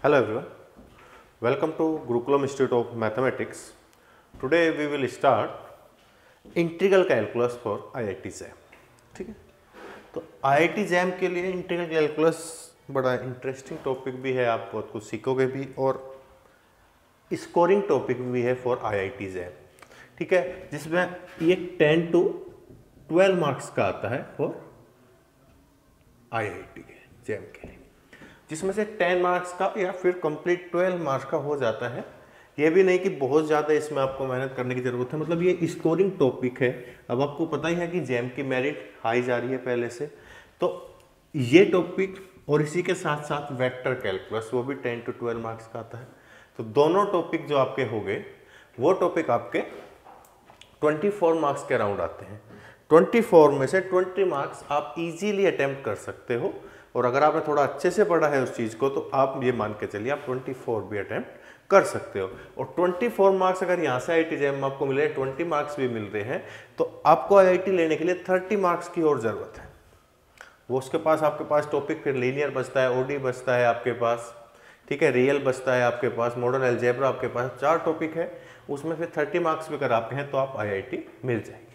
Hello everyone, welcome to Gurukulam Institute of Mathematics. Today we will start integral calculus for IIT jam. ठीक है, तो IIT jam के लिए integral calculus बड़ा interesting topic भी है, आप बहुत कुछ सीखोगे भी और स्कोरिंग टॉपिक भी है फॉर आईआईटी जैम. ठीक है, जिसमें ये 10 to 12 मार्क्स का आता है फॉर आईआईटी के जैम के लिए, जिसमें से 10 मार्क्स का या फिर कंप्लीट 12 मार्क्स का हो जाता है. ये भी नहीं कि बहुत ज़्यादा इसमें आपको मेहनत करने की ज़रूरत है, मतलब ये स्कोरिंग टॉपिक है. अब आपको पता ही है कि जैम की मेरिट हाई जा रही है पहले से, तो ये टॉपिक और इसी के साथ साथ वेक्टर कैलकुलस वो भी 10 to 12 मार्क्स का आता है. तो दोनों टॉपिक जो आपके हो गए वो टॉपिक आपके 24 मार्क्स के अराउंड आते हैं. 24 में से 20 मार्क्स आप इजीली अटेम्प्ट कर सकते हो, और अगर आपने थोड़ा अच्छे से पढ़ा है उस चीज़ को तो आप ये मान के चलिए आप 24 भी अटेम्प्ट कर सकते हो. और 24 मार्क्स अगर यहाँ से आईआईटी जैम में आपको मिले, 20 मार्क्स भी मिल रहे हैं, तो आपको आईआईटी लेने के लिए 30 मार्क्स की और ज़रूरत है. वो उसके पास आपके पास टॉपिक फिर लीनियर बचता है, ओडी बचता है आपके पास, ठीक है, रियल बचता है आपके पास, मॉडर्न अलजेब्रा आपके पास, 4 टॉपिक है. उसमें फिर 30 मार्क्स भी अगर आपके हैं तो आप आईआईटी मिल जाएगी.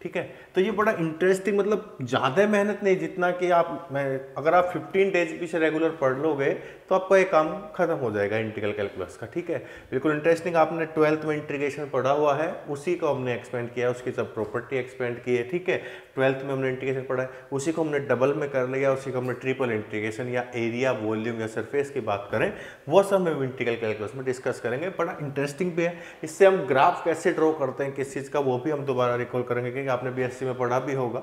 ठीक है, तो ये बड़ा इंटरेस्टिंग, मतलब ज़्यादा मेहनत नहीं, जितना कि अगर आप 15 डेज भी से रेगुलर पढ़ लोगे तो आपका ये काम खत्म हो जाएगा इंटीग्रल कैलकुलस का. ठीक है, बिल्कुल इंटरेस्टिंग. आपने 12th में इंटीग्रेशन पढ़ा हुआ है, उसी को हमने एक्सपेंड किया, उसकी सब प्रॉपर्टी एक्सपेंड की है. ठीक है, 12th में हमने इंटीग्रेशन पढ़ा है, उसी को हमने डबल में कर लिया, उसी को हमने ट्रिपल इंटीग्रेशन या एरिया, वॉल्यूम या सरफेस की बात करें वो सब हम इंटीग्रल कैलकुलस में डिस्कस करेंगे. बड़ा इंटरेस्टिंग भी है. इससे हम ग्राफ कैसे ड्रॉ करते हैं किस चीज़ का, वो भी हम दोबारा रिकॉल करेंगे, क्योंकि आपने बीएससी में पढ़ा भी होगा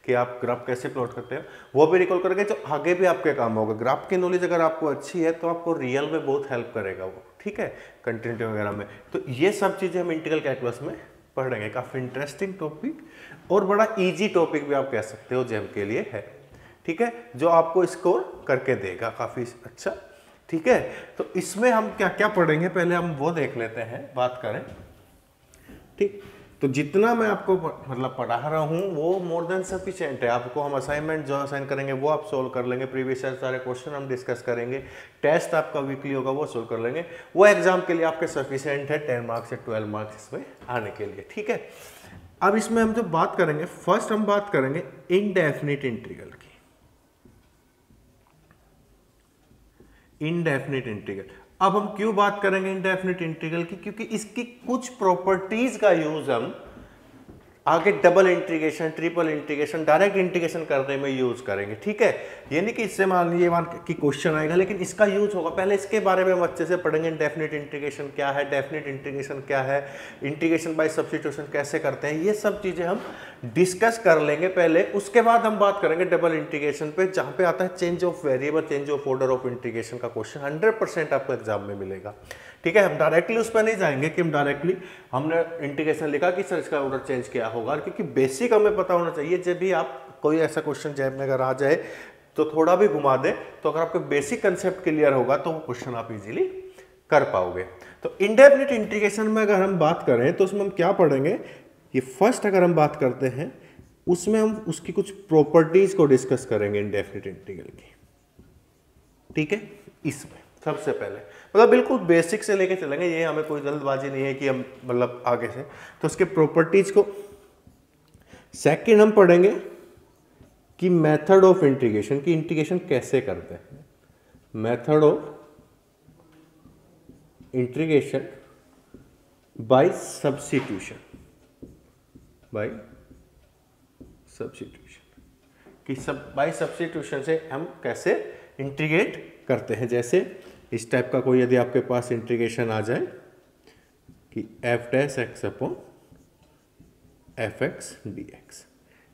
कि आप ग्राफ कैसे प्लॉट करते हैं, वो भी रिकॉल करेंगे, जो आगे भी आपके काम होगा. ग्राफ की नॉलेज अगर आपको अच्छी है तो आपको रियल में बहुत हेल्प करेगा वो. ठीक है, कंटिन्यूटी वगैरह में. तो ये सब चीज़ें हम इंटीग्रल कैलकुलस में पढ़ेंगे. काफ़ी इंटरेस्टिंग टॉपिक और बड़ा इजी टॉपिक भी आप कह सकते हो जैम के लिए है. ठीक है, जो आपको स्कोर करके देगा काफ़ी अच्छा. ठीक है, तो इसमें हम क्या क्या पढ़ेंगे पहले हम वो देख लेते हैं, बात करें. ठीक, तो जितना मैं आपको मतलब पढ़ा रहा हूँ वो मोर देन सफिशिएंट है. आपको हम असाइनमेंट जो असाइन करेंगे वो आप सोल्व कर लेंगे, प्रीवियस ईयर सारे क्वेश्चन हम डिस्कस करेंगे, टेस्ट आपका वीकली होगा वो सोल्व कर लेंगे. वो एग्जाम के लिए आपके सफिशिएंट है 10 मार्क्स से 12 मार्क्स इसमें आने के लिए. ठीक है, अब इसमें हम जो बात करेंगे, फर्स्ट हम बात करेंगे इनडेफिनिट इंटीग्रल की. Indefinite integral. अब हम क्यों बात करेंगे इनडेफिनिट इंटीग्रल की, क्योंकि इसकी कुछ प्रॉपर्टीज का यूज हम आगे double integration, triple integration, direct integration करने में यूज करेंगे. ठीक है, ये नहीं कि इससे मान कि क्वेश्चन आएगा, लेकिन इसका यूज होगा. पहले इसके बारे में हम अच्छे से पढ़ेंगे. डेफिनेट इंटीग्रेशन क्या है, डेफिनेट इंटीग्रेशन क्या है, इंटीग्रेशन बाय सब्स्टिट्यूशन कैसे करते हैं, ये सब चीजें हम डिस्कस कर लेंगे पहले. उसके बाद हम बात करेंगे डबल इंटीग्रेशन पे, जहां पे आता है change of variable, change of order of integration का क्वेश्चन 100% आपको एग्जाम में मिलेगा. ठीक है, हम डायरेक्टली उस पर नहीं जाएंगे कि हम डायरेक्टली हमने इंटीग्रेशन लिखा कि सर इसका ऑर्डर चेंज क्या होगा, क्योंकि बेसिक हमें पता होना चाहिए. जब भी आप कोई ऐसा क्वेश्चन जैब में अगर आ जाए तो थोड़ा भी घुमा दे, तो अगर आपको बेसिक कंसेप्ट क्लियर होगा तो वो क्वेश्चन आप इजीली कर पाओगे. तो इंडेफिनिट इंटीग्रेशन में अगर हम बात करें तो उसमें हम क्या पढ़ेंगे, ये फर्स्ट अगर हम बात करते हैं उसमें हम उसकी कुछ प्रॉपर्टीज को डिस्कस करेंगे इंडेफिनिट इंटीग्रल की. ठीक है, इसमें सबसे पहले मतलब बिल्कुल बेसिक से लेके चलेंगे, ये हमें कोई जल्दबाजी नहीं है कि हम मतलब आगे से, तो उसके प्रॉपर्टीज को. सेकंड हम पढ़ेंगे कि मेथड ऑफ इंटीग्रेशन, की इंटीग्रेशन कैसे करते हैं, method of integration by substitution, by substitution, कि सब बाय सब्स्टिट्यूशन से हम कैसे इंटीग्रेट करते हैं. जैसे इस टाइप का कोई यदि आपके पास इंटीग्रेशन आ जाए कि F dash x upon F x D x.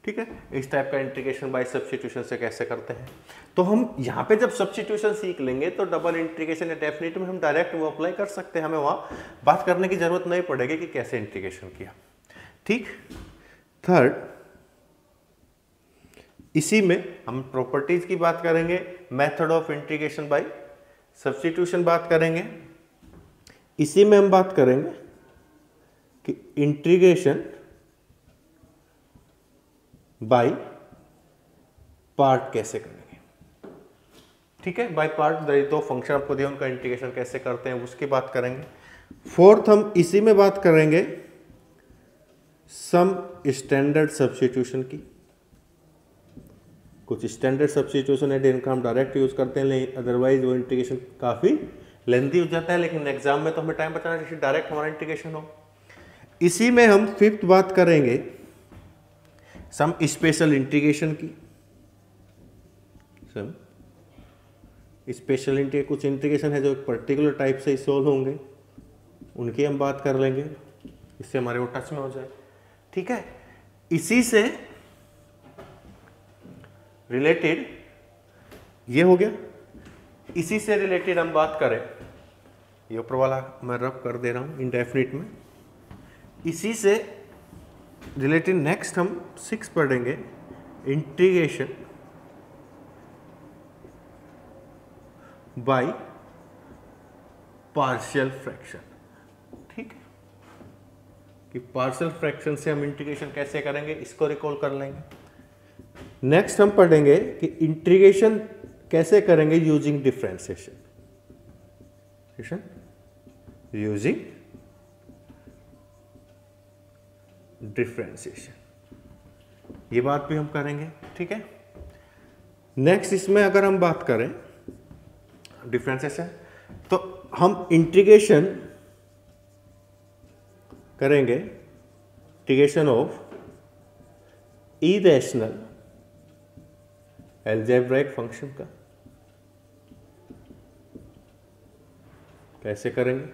ठीक है, इस टाइप का इंटीग्रेशन बाय सब्स्टिट्यूशन से कैसे करते हैं. तो हम यहाँ पे जब सब्स्टिट्यूशन सीख लेंगे तो डबल इंटीग्रेशन या डेफिनेट में हम डायरेक्ट वो अप्लाई कर सकते हैं, हमें वहाँ बात करने की जरूरत नहीं पड़ेगी कि कैसे इंटीग्रेशन किया. ठीक, थर्ड इसी में हम प्रॉपर्टीज की बात करेंगे, method of integration by substitution बात करेंगे. इसी में हम बात करेंगे कि इंटीग्रेशन बाय पार्ट कैसे करेंगे. ठीक है, बाय पार्ट दो फंक्शन आपको दिए उनका इंटीग्रेशन कैसे करते हैं उसकी बात करेंगे। फोर्थ हम इसी में बात करेंगे सम स्टैंडर्ड सब्स्टिट्यूशन की। कुछ स्टैंडर्ड सब्स्टिट्यूशन है जिनका हम डायरेक्ट यूज करते हैं, अदरवाइज वो इंटीग्रेशन काफी लेंथी हो जाता है, लेकिन एग्जाम में तो हमें टाइम बचाना चाहिए, डायरेक्ट हमारा इंटीग्रेशन हो। इसी में हम फिफ्थ बात करेंगे सम स्पेशल इंटीग्रेशन की। सम स्पेशल इंटीग्रेशन, कुछ इंटीग्रेशन है जो पर्टिकुलर टाइप से सॉल्व होंगे, उनकी हम बात कर लेंगे, इससे हमारे वो टच में हो जाए। ठीक है, इसी से रिलेटेड ये हो गया। इसी से रिलेटेड हम बात करें, ये ऊपर वाला मैं रब कर दे रहा हूं इंडेफिनिट में। इसी से रिलेटेड नेक्स्ट हम 6 पढ़ेंगे इंटीग्रेशन बाय पार्शियल फ्रैक्शन। ठीक है, कि पार्शियल फ्रैक्शन से हम इंटीग्रेशन कैसे करेंगे इसको रिकॉल कर लेंगे। नेक्स्ट हम पढ़ेंगे कि इंटीग्रेशन कैसे करेंगे यूजिंग डिफरेंशिएशन, यूजिंग डिफरेंशिएशन, ये बात भी हम करेंगे। ठीक है, नेक्स्ट इसमें अगर हम बात करें डिफरेंशिएशन, तो हम इंटीग्रेशन करेंगे integration of irrational algebraic function का। कैसे करेंगे?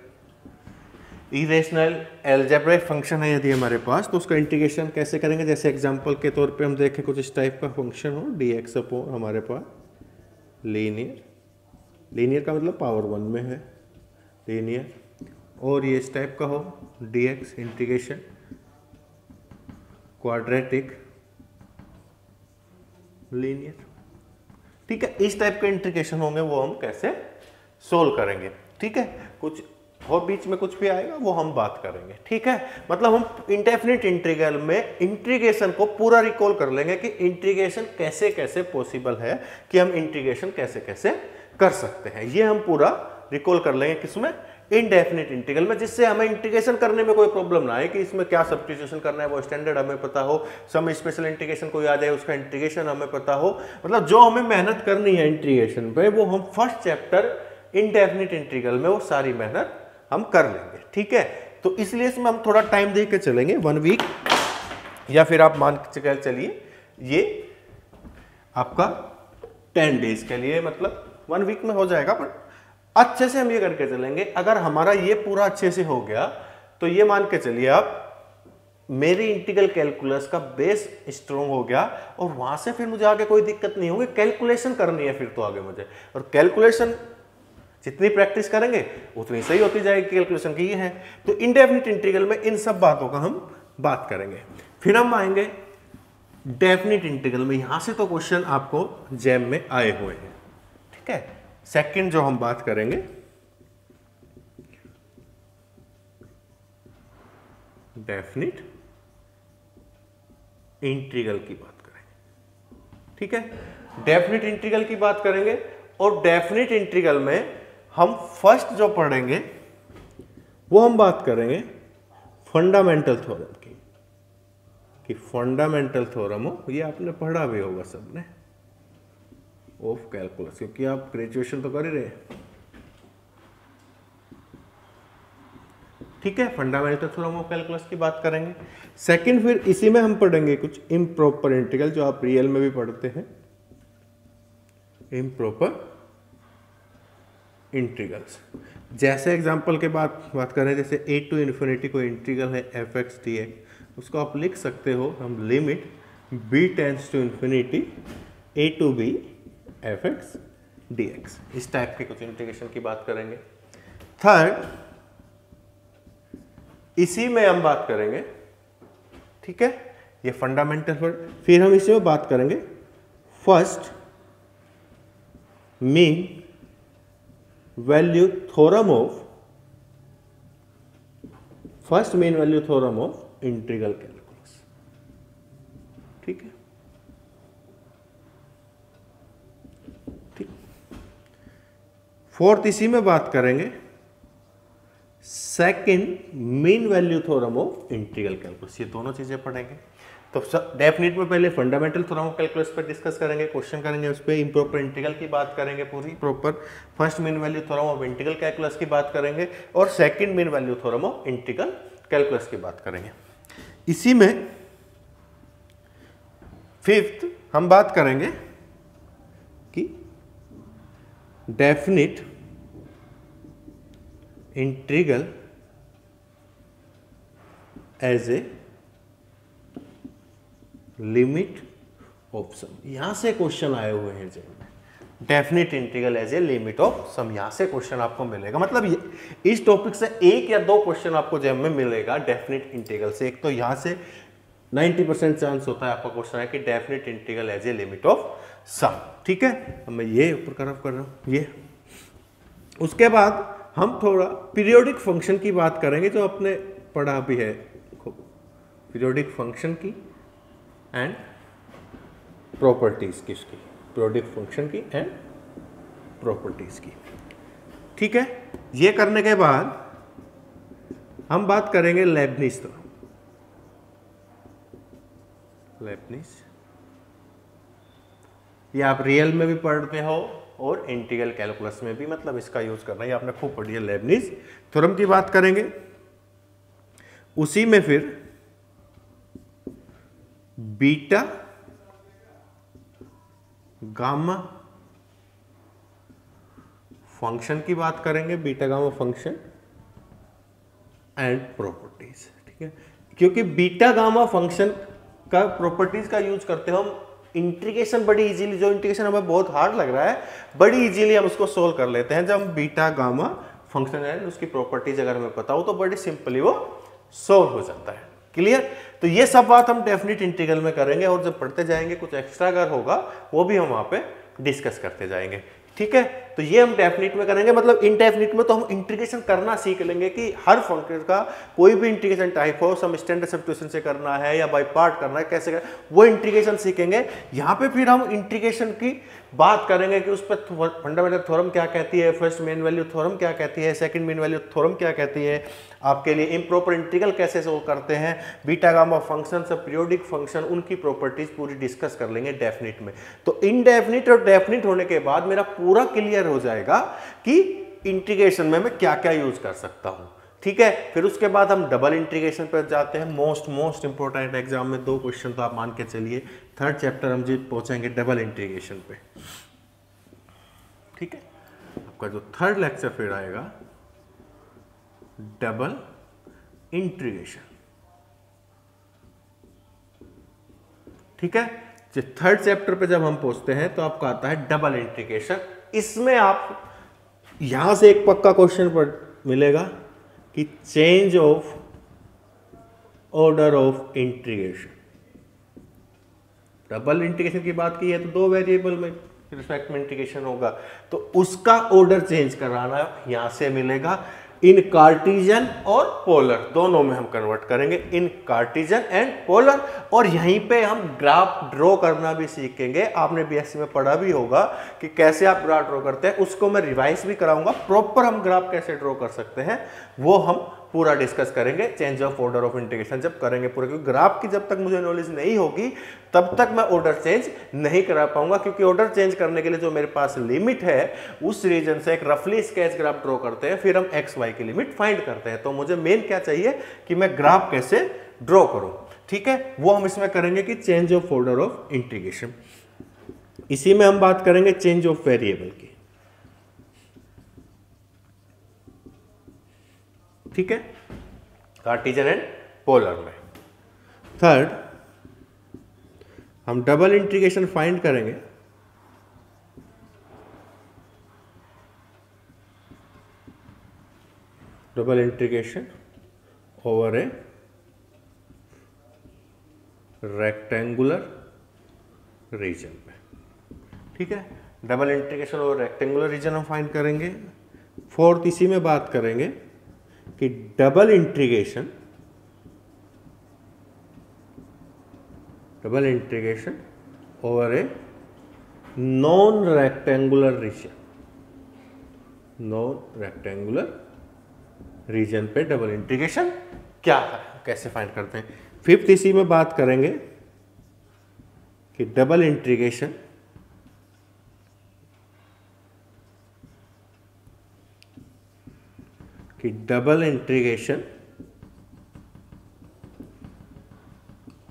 इरेशनल अलजेब्राइक फंक्शन है यदि हमारे पास, तो उसका इंटीग्रेशन कैसे करेंगे? जैसे एग्जांपल के तौर पे हम देखें कुछ इस टाइप का फंक्शन हो dx अपॉन हमारे पास लीनियर, लीनियर का मतलब पावर 1 में है लीनियर, और ये इस टाइप का हो dx इंटीग्रेशन क्वाड्रेटिक लीनियर। ठीक है, इस टाइप के इंटीग्रेशन होंगे वो हम कैसे सोल्व करेंगे। ठीक है, कुछ और बीच में कुछ भी आएगा वो हम बात करेंगे। ठीक है, मतलब हम इंडेफिनिट इंटीग्रल में इंटीग्रेशन को पूरा रिकॉल कर लेंगे कि इंटीग्रेशन कैसे कैसे पॉसिबल है, कि हम इंटीग्रेशन कैसे कैसे कर सकते हैं, ये हम पूरा रिकॉल कर लेंगे किसमें? इनडेफिनिट इंटीग्रल में, जिससे हमें इंटीग्रेशन करने में कोई प्रॉब्लम ना आए कि इसमें क्या सब्स्टिट्यूशन करना है वो स्टैंडर्ड हमें पता हो, सम स्पेशल इंटीग्रेशन कोई आ जाए उसका इंटीग्रेशन हमें पता हो। मतलब जो हमें मेहनत करनी है इंटीग्रेशन पे वो हम फर्स्ट चैप्टर इनडेफिनिट इंटीग्रल में वो सारी मेहनत हम कर लेंगे। ठीक है, तो इसलिए इसमें हम थोड़ा टाइम दे के चलेंगे, 1 वीक, या फिर आप मान के चलिए ये आपका 10 डेज के लिए, मतलब 1 वीक में हो जाएगा, पर अच्छे से हम ये करके चलेंगे। अगर हमारा ये पूरा अच्छे से हो गया तो ये मान के चलिए आप मेरी इंटीग्रल कैलकुलस का बेस स्ट्रॉन्ग हो गया, और वहां से फिर मुझे आगे कोई दिक्कत नहीं होगी। कैलकुलेशन करनी है फिर तो आगे मुझे, और कैलकुलेशन जितनी प्रैक्टिस करेंगे उतनी सही होती जाएगी कैलकुलेशन की। ये है तो इनडेफिनिट इंटीग्रल में इन सब बातों का हम बात करेंगे। फिर हम आएंगे डेफिनिट इंटीग्रल में, यहां से तो क्वेश्चन आपको जैम में आए हुए हैं। ठीक है, सेकंड जो हम बात करेंगे डेफिनिट इंटीग्रल की बात करेंगे। ठीक है, डेफिनिट इंटीग्रल की बात करेंगे, और डेफिनिट इंटीग्रल में हम फर्स्ट जो पढ़ेंगे वो हम बात करेंगे फंडामेंटल थ्योरम की, कि फंडामेंटल थ्योरम हो, ये आपने पढ़ा भी होगा सबने ऑफ कैलकुलस, क्योंकि आप ग्रेजुएशन तो कर ही रहे। ठीक है, फंडामेंटल थ्योरम ऑफ कैलकुलस की बात करेंगे। सेकंड फिर इसी में हम पढ़ेंगे कुछ इम्प्रॉपर इंटीग्रल, जो आप रियल में भी पढ़ते हैं, इम्प्रॉपर इंटीग्रल्स। जैसे एग्जांपल के बात करें, जैसे a टू इन्फिनिटी कोई इंटीग्रल है fx dx, उसको आप लिख सकते हो हम limit b tends to infinity a to b fx dx। इस टाइप के कुछ इंटीग्रेशन की बात करेंगे। थर्ड इसी में हम बात करेंगे, ठीक है, ये फंडामेंटल। फिर हम इसी में बात करेंगे first mean value theorem of, first mean value theorem of integral calculus. ठीक है, ठीक, फोर्थ इसी में बात करेंगे second mean value theorem of integral calculus. ये दोनों चीजें पढ़ेंगे। तो डेफिनेट में पहले फंडामेंटल थ्योरम ऑफ कैलकुलस पर डिस्कस करेंगे, क्वेश्चन करेंगे उस पर, इम्प्रॉपर इंटीग्रल की बात करेंगे पूरी proper, first mean value theorem of integral calculus की बात करेंगे और second mean value theorem of integral calculus की बात करेंगे। इसी में फिफ्थ हम बात करेंगे कि definite integral as a limit of sum. यहां से क्वेश्चन आए हुए हैं जेम में, definite integral as a limit of sum, यहां से क्वेश्चन आपको मिलेगा। मतलब इस टॉपिक से एक या दो क्वेश्चन आपको जेम में मिलेगा डेफिनिट इंटीग्रल से। एक तो यहां से 90% चांस होता है आपका क्वेश्चन है कि definite integral as a limit of sum. ठीक है, अब मैं ये ऊपर तरफ कर रहा हूं ये। उसके बाद हम थोड़ा पीरियोडिक फंक्शन की बात करेंगे जो आपने पढ़ा भी है, पीरियोडिक फंक्शन की एंड प्रॉपर्टीज किसकी, पीरियोडिक फंक्शन की एंड प्रॉपर्टीज की। ठीक है, ये करने के बाद हम बात करेंगे लेबनिज थ्योरम। लेबनिज ये आप रियल में भी पढ़ते हो और इंटीग्रल कैलकुलस में भी, मतलब इसका यूज करना है, आपने खूब पढ़ी है। लेबनिज थ्योरम की बात करेंगे, उसी में फिर बीटा गामा फंक्शन की बात करेंगे, beta gamma function and properties. ठीक है, क्योंकि बीटा गामा फंक्शन का प्रॉपर्टीज का यूज करते हो हम इंटीग्रेशन बड़ी इजीली, जो इंटीग्रेशन हमें बहुत हार्ड लग रहा है बड़ी इजीली हम उसको सोल्व कर लेते हैं जब हम बीटा गामा फंक्शन है उसकी प्रॉपर्टीज अगर हमें पता हो तो बड़ी सिंपली वो सोल्व हो जाता है। क्लियर? तो ये सब बात हम डेफिनिट इंटीग्रल में करेंगे और जब पढ़ते जाएंगे कुछ एक्स्ट्रा अगर होगा वो भी हम वहां पे डिस्कस करते जाएंगे। ठीक है, तो ये हम डेफिनिट में करेंगे। मतलब इनडेफिनिट में तो हम इंटीग्रेशन करना सीख लेंगे कि हर फंक्शन का कोई भी इंटीग्रेशन टाइप हो, सम स्टैंडर्ड सब्स्टिट्यूशन से करना है या बाय पार्ट करना है, कैसे करना, वो इंटीग्रेशन सीखेंगे। यहाँ पे फिर हम इंटीग्रेशन की बात करेंगे कि उस पर फंडामेंटल थ्योरम क्या कहती है, फर्स्ट मीन वैल्यू थ्योरम क्या कहती है, सेकंड मीन वैल्यू थ्योरम क्या कहती है, आपके लिए इम्प्रॉपर इंटीग्रल कैसे सोल्व करते हैं, बीटा गामा फंक्शन सब पीरियोडिक फंक्शन, उनकी प्रॉपर्टीज पूरी डिस्कस कर लेंगे डेफिनिट में। तो इनडेफिनिट और डेफिनिट होने के बाद मेरा पूरा क्लियर हो जाएगा कि इंटीग्रेशन में मैं क्या क्या यूज कर सकता हूं। ठीक है, फिर उसके बाद हम डबल इंटीग्रेशन पर जाते हैं। मोस्ट इंपॉर्टेंट एग्जाम में 2 क्वेश्चन तो आप मान के चलिए, थर्ड चैप्टर हम जी पहुंचेंगे डबल इंटीग्रेशन पे। ठीक है, आपका जो थर्ड लेक्चर फिर आएगा डबल इंटीग्रेशन। ठीक है, जो थर्ड चैप्टर पे जब हम पहुंचते हैं तो आपका आता है डबल इंटीग्रेशन। इसमें आप यहां से एक पक्का क्वेश्चन पर मिलेगा कि change of order of integration. Double integration की बात की है तो 2 वेरिएबल में रिस्पेक्ट में इंटीग्रेशन होगा, तो उसका ऑर्डर चेंज कराना यहां से मिलेगा। इन कार्टेशियन और पोलर दोनों में हम कन्वर्ट करेंगे, इन कार्टेशियन एंड पोलर। और यहीं पे हम ग्राफ ड्रॉ करना भी सीखेंगे। आपने बीएससी में पढ़ा भी होगा कि कैसे आप ग्राफ ड्रॉ करते हैं, उसको मैं रिवाइज भी कराऊंगा। प्रॉपर हम ग्राफ कैसे ड्रॉ कर सकते हैं वो हम पूरा डिस्कस करेंगे change of order of integration जब करेंगे पूरे। क्योंकि ग्राफ की जब तक मुझे नॉलेज नहीं होगी तब तक मैं ऑर्डर चेंज नहीं करा पाऊंगा, क्योंकि ऑर्डर चेंज करने के लिए जो मेरे पास लिमिट है उस रीजन से एक रफली स्केच ग्राफ ड्रॉ करते हैं, फिर हम एक्स वाई की लिमिट फाइंड करते हैं। तो मुझे मेन क्या चाहिए कि मैं ग्राफ कैसे ड्रॉ करूं। ठीक है, वो हम इसमें करेंगे कि change of order of integration. इसी में हम बात करेंगे चेंज ऑफ वेरिएबल की। ठीक है, कार्टेशियन एंड पोलर में। थर्ड हम डबल इंटीग्रेशन फाइंड करेंगे। डबल इंटीग्रेशन ओवर ए रेक्टेंगुलर रीजन में। ठीक है, double integration over rectangular reason हम फाइंड करेंगे। फोर्थ इसी में बात करेंगे कि double integration over a non rectangular region. Non rectangular reason पे डबल इंटीग्रेशन क्या है, कैसे फाइंड करते हैं। फिफ्थ इसी में बात करेंगे कि double integration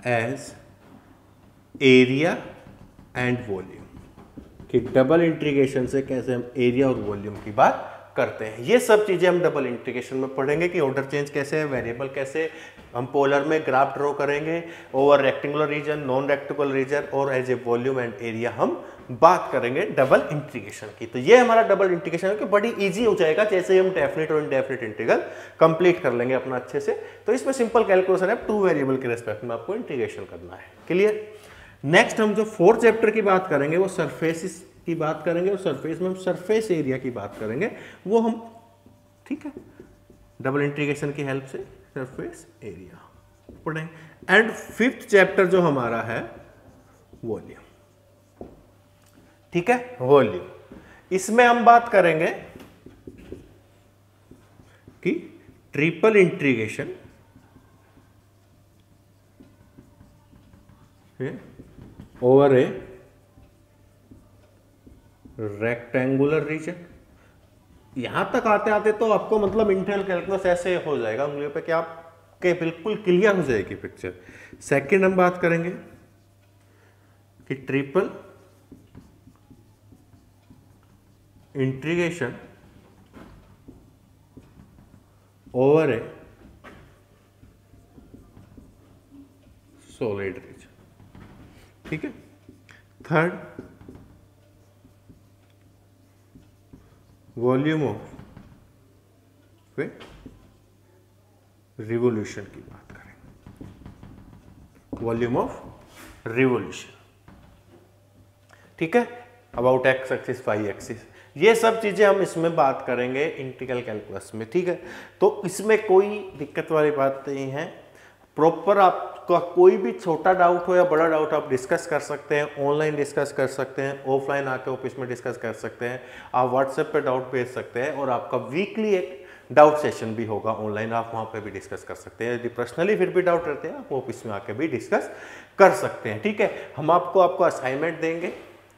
as area and volume, कि डबल इंटीग्रेशन से कैसे हम एरिया और वॉल्यूम की बात करते हैं। ये सब चीजें हम डबल इंटीग्रेशन में पढ़ेंगे कि ऑर्डर चेंज कैसे है, वेरिएबल कैसे, हम पोलर में ग्राफ ड्रॉ करेंगे, over rectangular region, non rectangular region और as a volume and area हम बात करेंगे डबल इंटीग्रेशन की। तो ये हमारा डबल इंटीग्रेशन है कि बड़ी इजी हो जाएगा जैसे ही हम डेफिनेट और इनडेफिनेट इंटीग्रल कंप्लीट कर लेंगे अपना अच्छे से। तो इसमें सिंपल कैलकुलेशन है, 2 वेरिएबल के रेस्पेक्ट में आपको इंटीग्रेशन करना है। क्लियर। नेक्स्ट हम जो 4th चैप्टर की बात करेंगे वो सरफेस की बात करेंगे, और सरफेस में हम सरफेस एरिया की बात करेंगे, वो हम ठीक है डबल इंटीग्रेशन की हेल्प से सरफेस एरिया पढ़ेंगे। एंड 5th चैप्टर जो हमारा है वॉल्यूम, ठीक है वॉल्यूम। इसमें हम बात करेंगे कि ट्रिपल इंटीग्रेशन ओवर ए रेक्टेंगुलर रीजन। यहां तक आते आते तो आपको मतलब इंटीग्रल कैलकुलस ऐसे हो जाएगा उंगलियों पे कि आपके बिल्कुल क्लियर हो जाएगी पिक्चर। सेकंड हम बात करेंगे कि triple integration over a solid region, ठीक है। थर्ड वॉल्यूम ऑफ रिवोल्यूशन की बात करेंगे, वॉल्यूम ऑफ रिवोल्यूशन, ठीक है। About X axis, Y axis, ये सब चीजें हम इसमें बात करेंगे इंटीग्रल कैलकुलस में, ठीक है। तो इसमें कोई दिक्कत वाली बात नहीं है। प्रॉपर आपका कोई भी छोटा डाउट हो या बड़ा डाउट आप डिस्कस कर सकते हैं, ऑनलाइन डिस्कस कर सकते हैं, ऑफलाइन आके ऑफिस में डिस्कस कर सकते हैं, आप व्हाट्सएप पे डाउट भेज सकते हैं, और आपका वीकली एक डाउट सेशन भी होगा ऑनलाइन, आप वहाँ पे भी डिस्कस कर सकते हैं। यदि पर्सनली फिर भी डाउट रहते हैं आप ऑफिस में आके भी डिस्कस कर सकते हैं, ठीक है। हम आपको असाइनमेंट देंगे,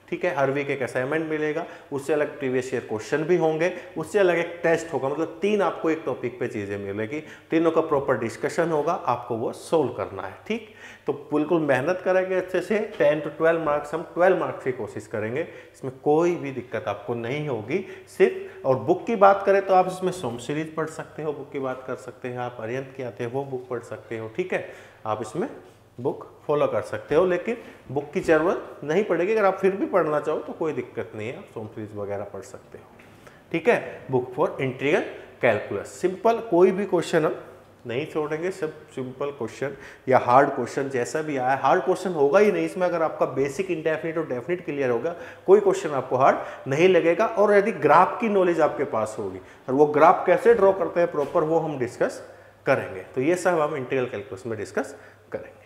ठीक है, हर वीक एक असाइनमेंट मिलेगा, उससे अलग प्रीवियस ईयर क्वेश्चन भी होंगे, उससे अलग एक टेस्ट होगा, मतलब 3 आपको एक टॉपिक पे चीजें मिलेगी, तीनों का प्रॉपर डिस्कशन होगा, आपको वो सोल्व करना है, ठीक। तो बिल्कुल मेहनत करेंगे अच्छे से। 10 to 12 मार्क्स हम 12 मार्क्स की कोशिश करेंगे, इसमें कोई भी दिक्कत आपको नहीं होगी सिर्फ। और बुक की बात करें तो आप इसमें सोम सीरीज पढ़ सकते हो, बुक की बात कर सकते हैं, आप अरिहंत की आते हैं वो बुक पढ़ सकते हो, ठीक है। आप इसमें बुक फॉलो कर सकते हो, लेकिन बुक की जरूरत नहीं पड़ेगी। अगर आप फिर भी पढ़ना चाहो तो कोई दिक्कत नहीं है, आप सोम सीरीज वगैरह पढ़ सकते हो, ठीक है। Book for integral calculus, simple, कोई भी क्वेश्चन हम नहीं छोड़ेंगे, सब सिंपल क्वेश्चन या हार्ड क्वेश्चन जैसा भी आया, हार्ड क्वेश्चन होगा ही नहीं इसमें। अगर आपका बेसिक, इंडेफिनिट और डेफिनिट क्लियर होगा, कोई क्वेश्चन आपको हार्ड नहीं लगेगा। और यदि ग्राफ की नॉलेज आपके पास होगी, और वो ग्राफ कैसे ड्रॉ करते हैं प्रॉपर, वो हम डिस्कस करेंगे। तो ये सब हम इंटीग्रल कैलकुलस में डिस्कस करेंगे।